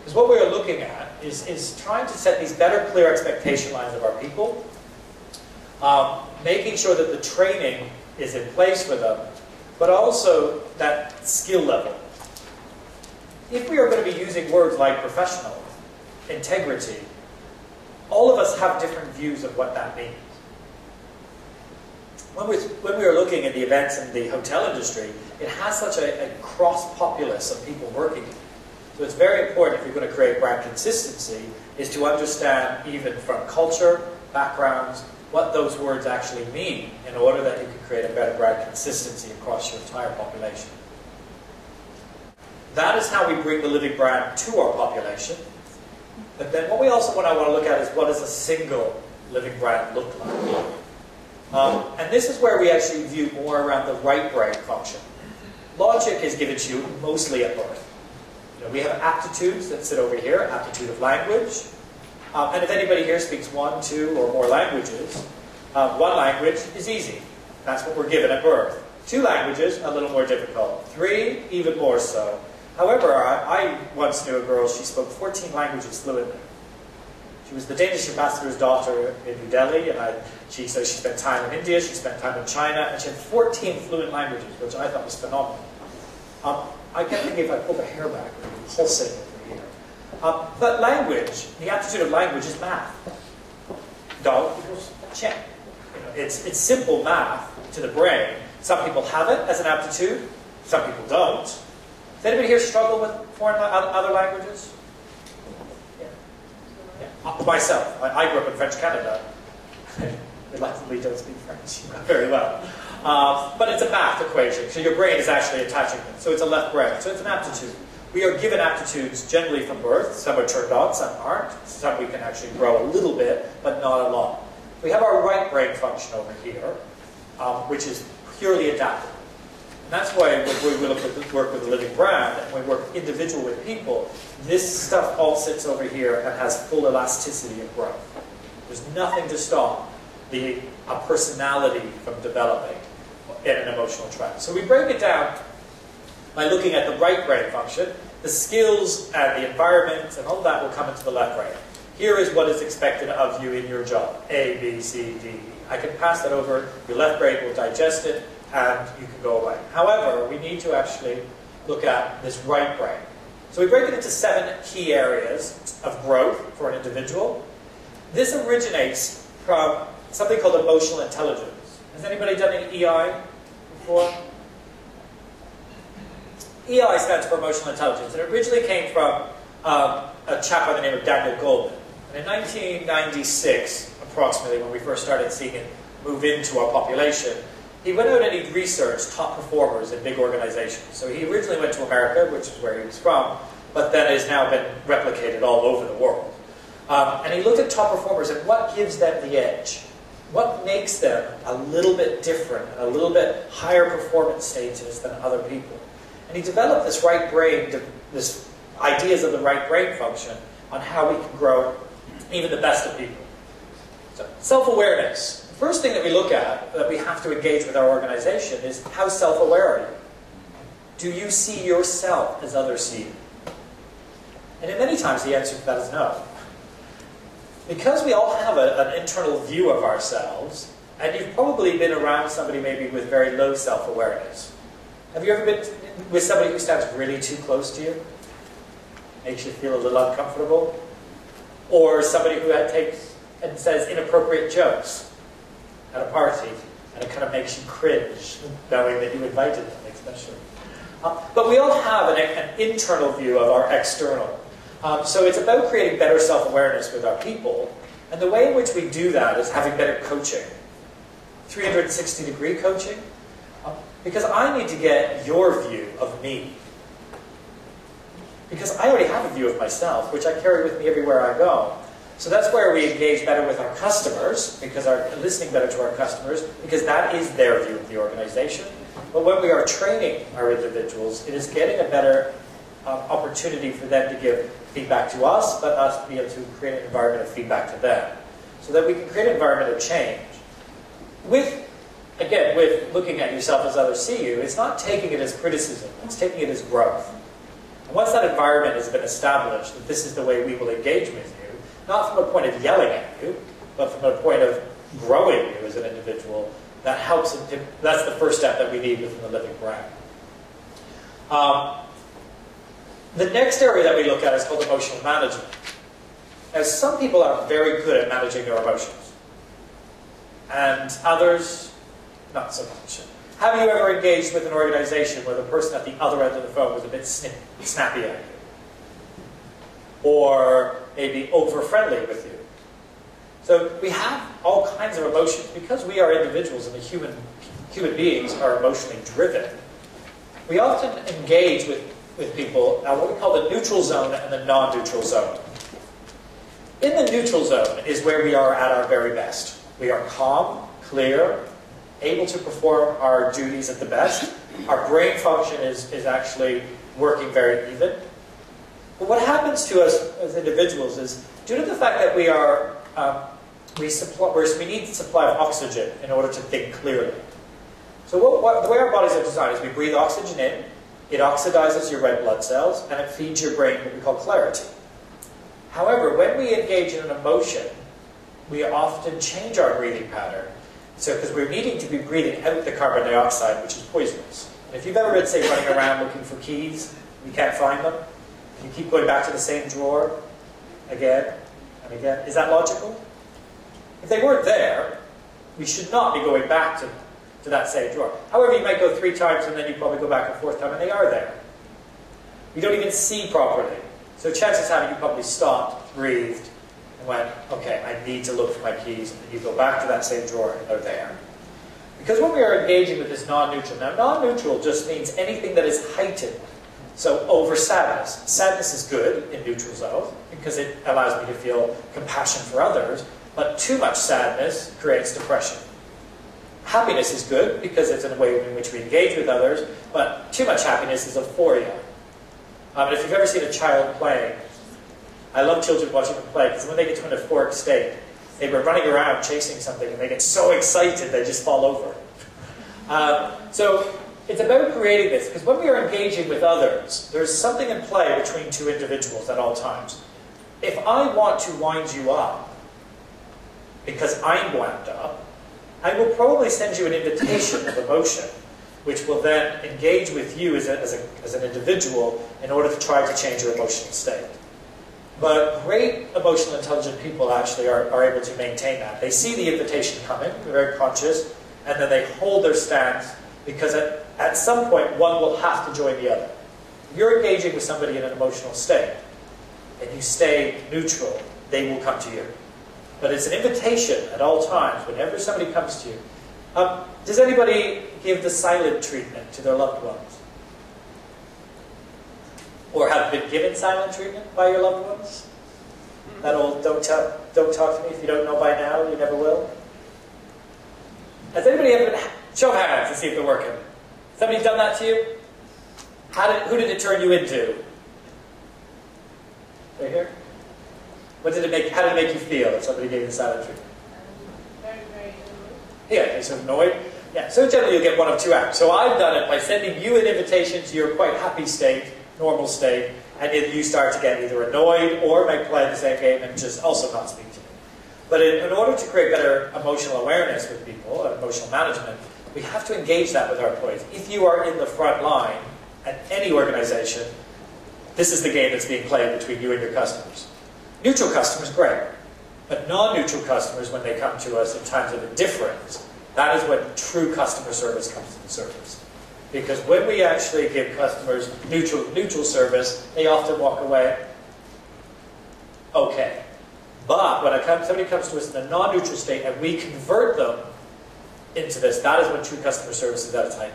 Because what we are looking at is trying to set these better, clear expectation lines of our people, making sure that the training is in place for them, but also that skill level. If we are going to be using words like professional, integrity, all of us have different views of what that means. When we are looking at the events in the hotel industry, it has such a cross-populace of people working in it. So it's very important, if you're going to create brand consistency, is to understand, even from culture, backgrounds, what those words actually mean in order that you can create a better brand consistency across your entire population. That is how we bring the living brand to our population. But then what we also want to look at is, what does a single living brand look like? And this is where we actually view more around the right brain function. Logic is given to you mostly at birth. We have aptitudes that sit over here, aptitude of language. And if anybody here speaks 1, 2, or more languages, one language is easy. That's what we're given at birth. 2 languages, a little more difficult. 3, even more so. However, I once knew a girl, she spoke 14 languages fluently. She was the Danish ambassador's daughter in New Delhi, and she spent time in India, she spent time in China, and she had 14 fluent languages, which I thought was phenomenal. I kept thinking, if I pulled the hair back, it would be pulsating over here. But language, the aptitude of language is math. Dog equals check. It's simple math to the brain. Some people have it as an aptitude, some people don't. Does anybody here struggle with other languages? Yeah. Myself, I grew up in French Canada. I reluctantly don't speak French very well. But it's a math equation, so your brain is actually attaching them. So it's a left brain, so it's an aptitude. We are given aptitudes generally from birth. Some are turned on, some aren't. Some we can actually grow a little bit, but not a lot. We have our right brain function over here, which is purely adaptive. And that's why when we work with a living brand, and we work individual with people, this stuff all sits over here and has full elasticity of growth. There's nothing to stop a personality from developing in an emotional track. So we break it down by looking at the right brain function. The skills and the environment and all that will come into the left brain. Here is what is expected of you in your job. A, B, C, D, E. I can pass that over. Your left brain will digest it, and you can go away. However, we need to actually look at this right brain. So we break it into 7 key areas of growth for an individual. This originates from something called emotional intelligence. Has anybody done an EI before? EI stands for emotional intelligence. It originally came from a chap by the name of Daniel Goleman. And in 1996, approximately, when we first started seeing it move into our population, he went out and he researched top performers in big organizations. So he originally went to America, which is where he was from, but then has now been replicated all over the world. And he looked at top performers and what gives them the edge. What makes them a little bit different, a little bit higher performance status than other people. And he developed this right brain, this ideas of the right brain function on how we can grow even the best of people. So, self-awareness. The first thing that we look at, that we have to engage with our organization, is how self-aware are you? Do you see yourself as others see you? And in many times the answer to that is no. Because we all have an internal view of ourselves, and you've probably been around somebody maybe with very low self-awareness. Have you ever been with somebody who stands really too close to you? Makes you feel a little uncomfortable? Or somebody who takes and says inappropriate jokes at a party, and it kind of makes you cringe, knowing that you invited them, especially. But we all have an internal view of our external. So it's about creating better self-awareness with our people. And the way in which we do that is having better coaching. 360-degree coaching. Because I need to get your view of me. Because I already have a view of myself, which I carry with me everywhere I go. So that's where we engage better with our customers, because listening better to our customers, because that is their view of the organization. But when we are training our individuals, it is getting a better opportunity for them to give feedback to us, but us to be able to create an environment of feedback to them. So that we can create an environment of change. Again, with looking at yourself as others see you, it's not taking it as criticism, it's taking it as growth. And once that environment has been established, that this is the way we will engage with you, not from a point of yelling at you, but from a point of growing you as an individual, that helps. That's the first step that we need within the living brand. The next area that we look at is called emotional management. Now, some people are very good at managing their emotions, and others, not so much. Have you ever engaged with an organization where the person at the other end of the phone was a bit snappy at you? Or maybe over-friendly with you? So we have all kinds of emotions. Because we are individuals and human beings are emotionally driven, we often engage with people at what we call the neutral zone and the non-neutral zone. In the neutral zone is where we are at our very best. We are calm, clear, able to perform our duties at the best. Our brain function is actually working very even. But what happens to us as individuals is, due to the fact that we are, we need the supply of oxygen in order to think clearly. So the way our bodies are designed is we breathe oxygen in, it oxidizes your red blood cells, and it feeds your brain what we call clarity. However, when we engage in an emotion, we often change our breathing pattern. So, because we're needing to be breathing out the carbon dioxide, which is poisonous. And if you've ever been, say, running around looking for keys, you can't find them, you keep going back to the same drawer again and again, is that logical? If they weren't there, we should not be going back to that same drawer. However, you might go 3 times and then you probably go back a 4th time and they are there. You don't even see properly. So chances have you probably stopped, breathed, and went, okay, I need to look for my keys, and you go back to that same drawer and they're there. Because when we are engaging with this non-neutral, now non-neutral just means anything that is heightened. So over sadness. Sadness is good in neutral zone because it allows me to feel compassion for others, but too much sadness creates depression. Happiness is good because it's in a way in which we engage with others, but too much happiness is euphoria. And if you've ever seen a child playing, I love children watching them play, because when they get to an euphoric state, they were running around chasing something and they get so excited they just fall over. So it's about creating this, because when we are engaging with others, there's something in play between 2 individuals at all times. If I want to wind you up because I'm wound up, I will probably send you an invitation of emotion, which will then engage with you as an individual in order to try to change your emotional state. But great emotional intelligent people actually are able to maintain that. They see the invitation coming, they're very conscious, and then they hold their stance, because at some point one will have to join the other. If you're engaging with somebody in an emotional state, and you stay neutral, they will come to you. But it's an invitation at all times, whenever somebody comes to you. Does anybody give the silent treatment to their loved ones? Or have been given silent treatment by your loved ones? That old, don't talk to me if you don't know by now, you never will. Has anybody ever been, show of hands to see if they're working. Somebody done that to you? Who did it turn you into? Right here? How did it make you feel if somebody gave you silent treatment? Very, very annoyed. Yeah, so annoyed. Yeah, so generally you'll get one of 2 acts. So I've done it by sending you an invitation to your quite happy state, normal state, and then you start to get either annoyed or might play the same game and just also not speak to me. But in order to create better emotional awareness with people and emotional management, we have to engage that with our employees. If you are in the front line at any organization, this is the game that's being played between you and your customers. Neutral customers, great. But non-neutral customers, when they come to us in times of indifference, that is when true customer service comes to the surface. Because when we actually give customers neutral service, they often walk away okay. But when somebody comes to us in a non-neutral state and we convert them into this, that is when true customer service is at its height.